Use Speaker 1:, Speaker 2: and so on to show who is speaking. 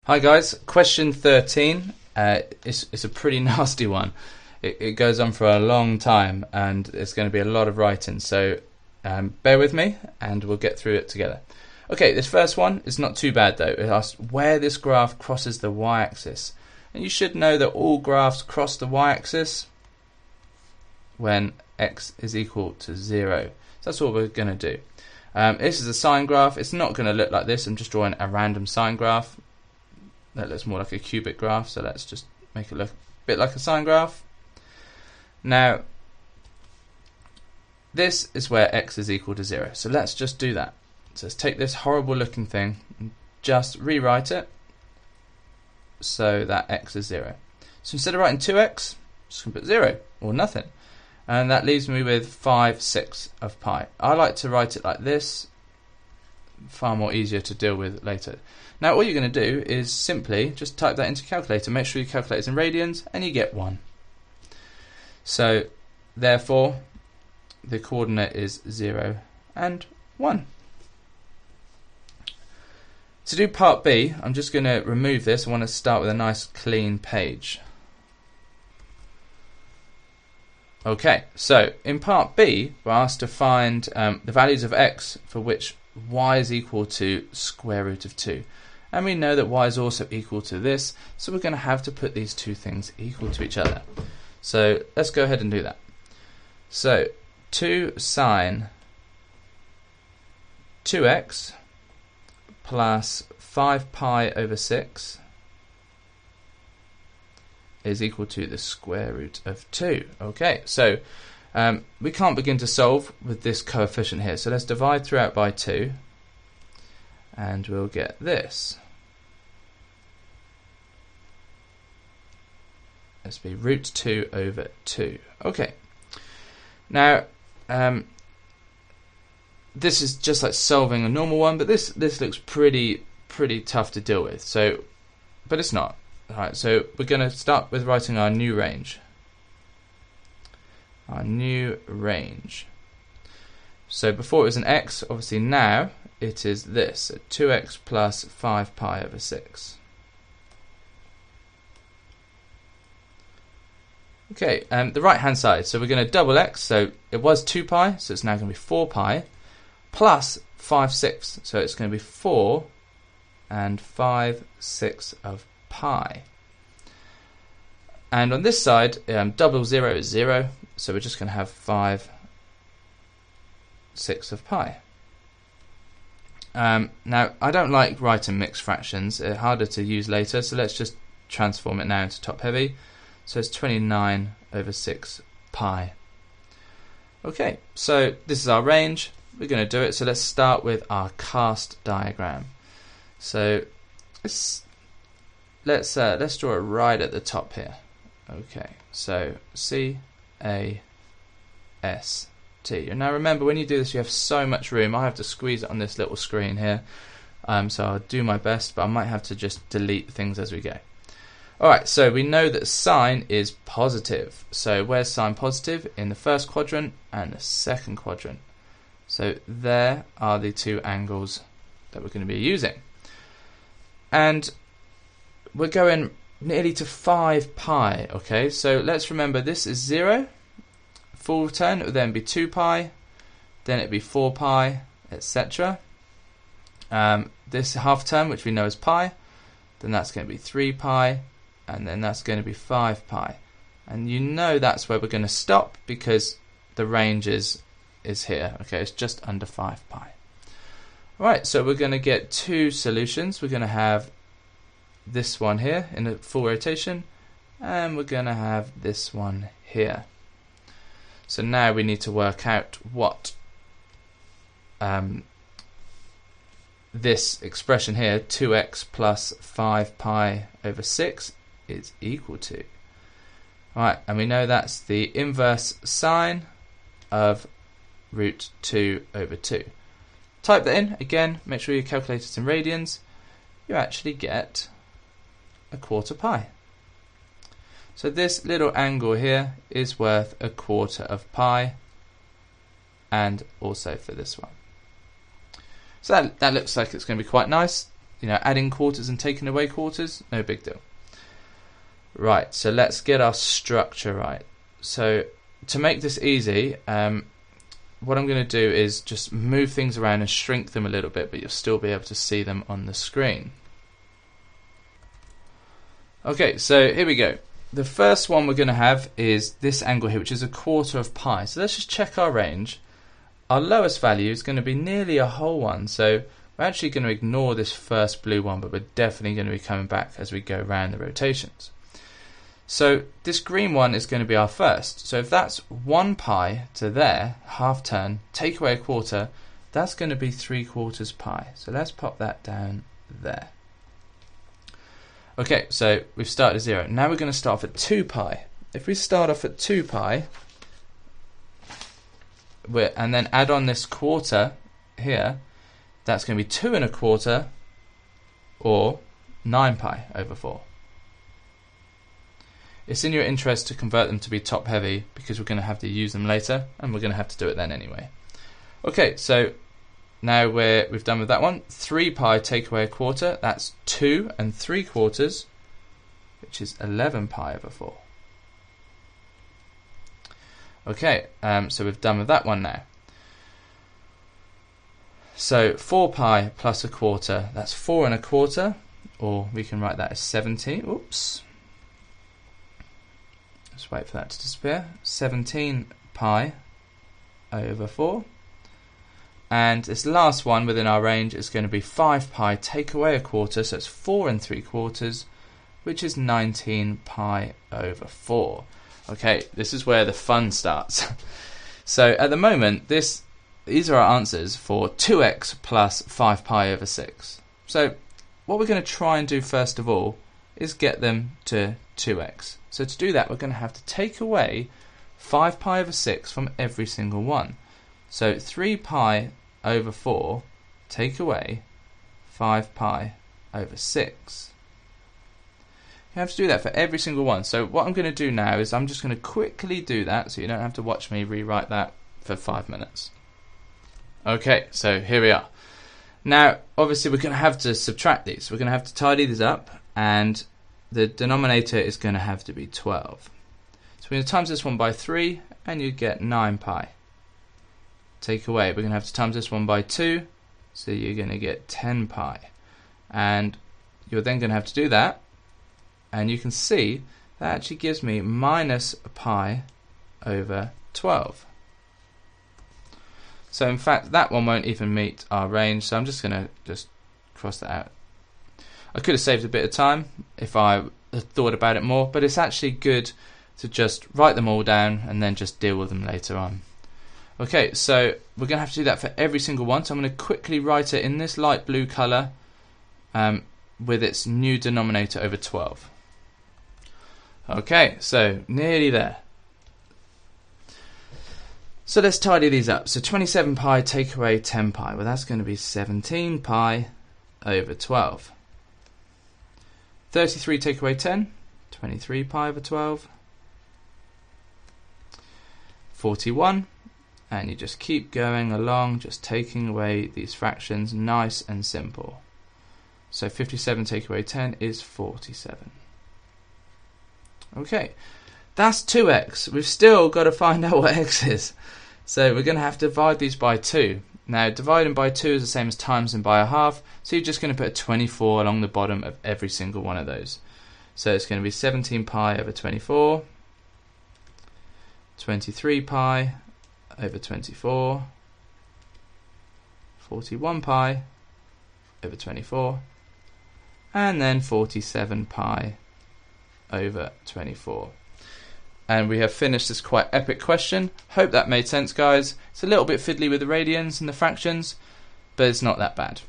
Speaker 1: Hi guys, question 13. It's a pretty nasty one. It goes on for a long time and it's going to be a lot of writing, so bear with me and we'll get through it together. Okay, this first one is not too bad though. It asks where this graph crosses the y-axis. And you should know that all graphs cross the y-axis when x is equal to 0. So that's what we're going to do. This is a sine graph. It's not going to look like this. I'm just drawing a random sine graph. That looks more like a cubic graph, so let's just make it look a bit like a sine graph. Now, this is where x is equal to 0. So let's just do that. So let's take this horrible looking thing and just rewrite it so that x is 0. So instead of writing 2x, I'm just going to put 0 or nothing. And that leaves me with 5/6 of pi. I like to write it like this, far more easier to deal with later. Now all you're going to do is simply just type that into a calculator, make sure you calculate it in radians, and you get 1. So therefore the coordinate is 0 and 1. To do part B, I'm just going to remove this. I want to start with a nice clean page. Okay, so in part B we're asked to find the values of x for which y is equal to square root of 2. And we know that y is also equal to this, so we're going to have to put these two things equal to each other. So let's go ahead and do that. So 2 sine 2x plus 5 pi over 6 is equal to the square root of 2. Okay, so we can't begin to solve with this coefficient here, so let's divide throughout by 2 and we'll get this. Let's be root 2 over 2. Okay, now this is just like solving a normal one, but this looks pretty tough to deal with. So, but it's not. Alright, so we're going to start with writing our new range. Our new range. So before it was an x, obviously now it is this, so 2x plus 5 pi over 6. Okay, the right hand side, so we're going to double x, so it was 2 pi, so it's now going to be 4 pi, plus 5/6, so it's going to be 4 and 5/6 of pi. And on this side, double 0 is 0, so we're just going to have 5/6 of pi. Now, I don't like writing mixed fractions, they're harder to use later, so let's just transform it now into top heavy. So it's 29 over 6 pi. Okay, so this is our range. We're going to do it. So let's start with our cast diagram. So let's draw it right at the top here. Okay, so C A S T. And now remember, when you do this, you have so much room. I have to squeeze it on this little screen here. So I'll do my best, but I might have to just delete things as we go. Alright, so we know that sine is positive. So where's sine positive? In the first quadrant and the second quadrant. So there are the two angles that we're going to be using. And we're going nearly to 5 pi, okay? So let's remember this is 0. Full turn, it would then be 2 pi, then it'd be 4 pi, etc. This half term, which we know is pi, then that's going to be 3 pi, and then that's going to be 5 pi. And you know that's where we're going to stop because the range is here. Okay, it's just under 5 pi. Alright, so we're going to get two solutions. We're going to have this one here in a full rotation, and we're going to have this one here. So now we need to work out what this expression here, 2x plus 5 pi over 6, is equal to. Alright, and we know that's the inverse sine of root 2 over 2. Type that in, again, make sure you calculate it in radians. You actually get a quarter pi. So this little angle here is worth a quarter of pi, and also for this one. So that looks like it's going to be quite nice. adding quarters and taking away quarters, no big deal. Right, so let's get our structure right. So to make this easy, what I'm going to do is just move things around and shrink them a little bit, but you'll still be able to see them on the screen. Okay, so here we go. The first one we're going to have is this angle here, which is 1/4 of pi. So let's just check our range. Our lowest value is going to be nearly a whole one, so we're actually going to ignore this first blue one, but we're definitely going to be coming back as we go around the rotations. So this green one is going to be our first. So if that's 1 pi to there, half turn, take away 1/4, that's going to be 3/4 pi. So let's pop that down there. Okay, so we've started at 0. Now we're going to start off at 2 pi. If we start off at 2 pi, and then add on this 1/4 here, that's going to be 2 1/4 or 9 pi over 4. It's in your interest to convert them to be top heavy because we're going to have to use them later and we're going to have to do it then anyway. Okay, so now we've done with that one. 3 pi take away 1/4, that's 2 3/4, which is 11 pi over 4. Okay, so we've done with that one now. So 4 pi plus 1/4, that's 4 1/4, or we can write that as 17. Oops. Let's wait for that to disappear. 17 pi over 4. And this last one within our range is going to be 5 pi take away 1/4, so it's 4 3/4, which is 19 pi over 4. Okay, this is where the fun starts. So at the moment, these are our answers for 2x plus 5 pi over 6. So what we're going to try and do first of all is get them to 2x. So to do that, we're going to have to take away 5 pi over 6 from every single one. So 3 pi over 4 take away 5 pi over 6. You have to do that for every single one. So what I'm going to do now is I'm just going to quickly do that so you don't have to watch me rewrite that for 5 minutes. Okay, so here we are. Now, obviously we're going to have to subtract these. We're going to have to tidy these up, and the denominator is going to have to be 12. So we're going to times this one by 3, and you get 9 pi. Take away, we're going to have to times this one by 2, so you're going to get 10 pi. And you're then going to have to do that, and you can see that actually gives me minus pi over 12. So in fact, that one won't even meet our range, so I'm just going to cross that out. I could have saved a bit of time if I had thought about it more, but it's actually good to just write them all down and then just deal with them later on. Okay, so we're going to have to do that for every single one, so I'm going to quickly write it in this light blue colour with its new denominator over 12. Okay, so nearly there. So let's tidy these up. So 27 pi take away 10 pi. Well, that's going to be 17 pi over 12. 33 take away 10, 23 pi over 12. 41, and you just keep going along, just taking away these fractions, nice and simple. So 57 take away 10 is 47. Okay, that's 2x. We've still got to find out what x is. So we're going to have to divide these by 2. Now dividing by 2 is the same as times them by a half, so you're just going to put a 24 along the bottom of every single one of those. So it's going to be 17 pi over 24, 23 pi over 24, 41 pi over 24, and then 47 pi over 24. And we have finished this quite epic question. Hope that made sense, guys. It's a little bit fiddly with the radians and the fractions, but it's not that bad.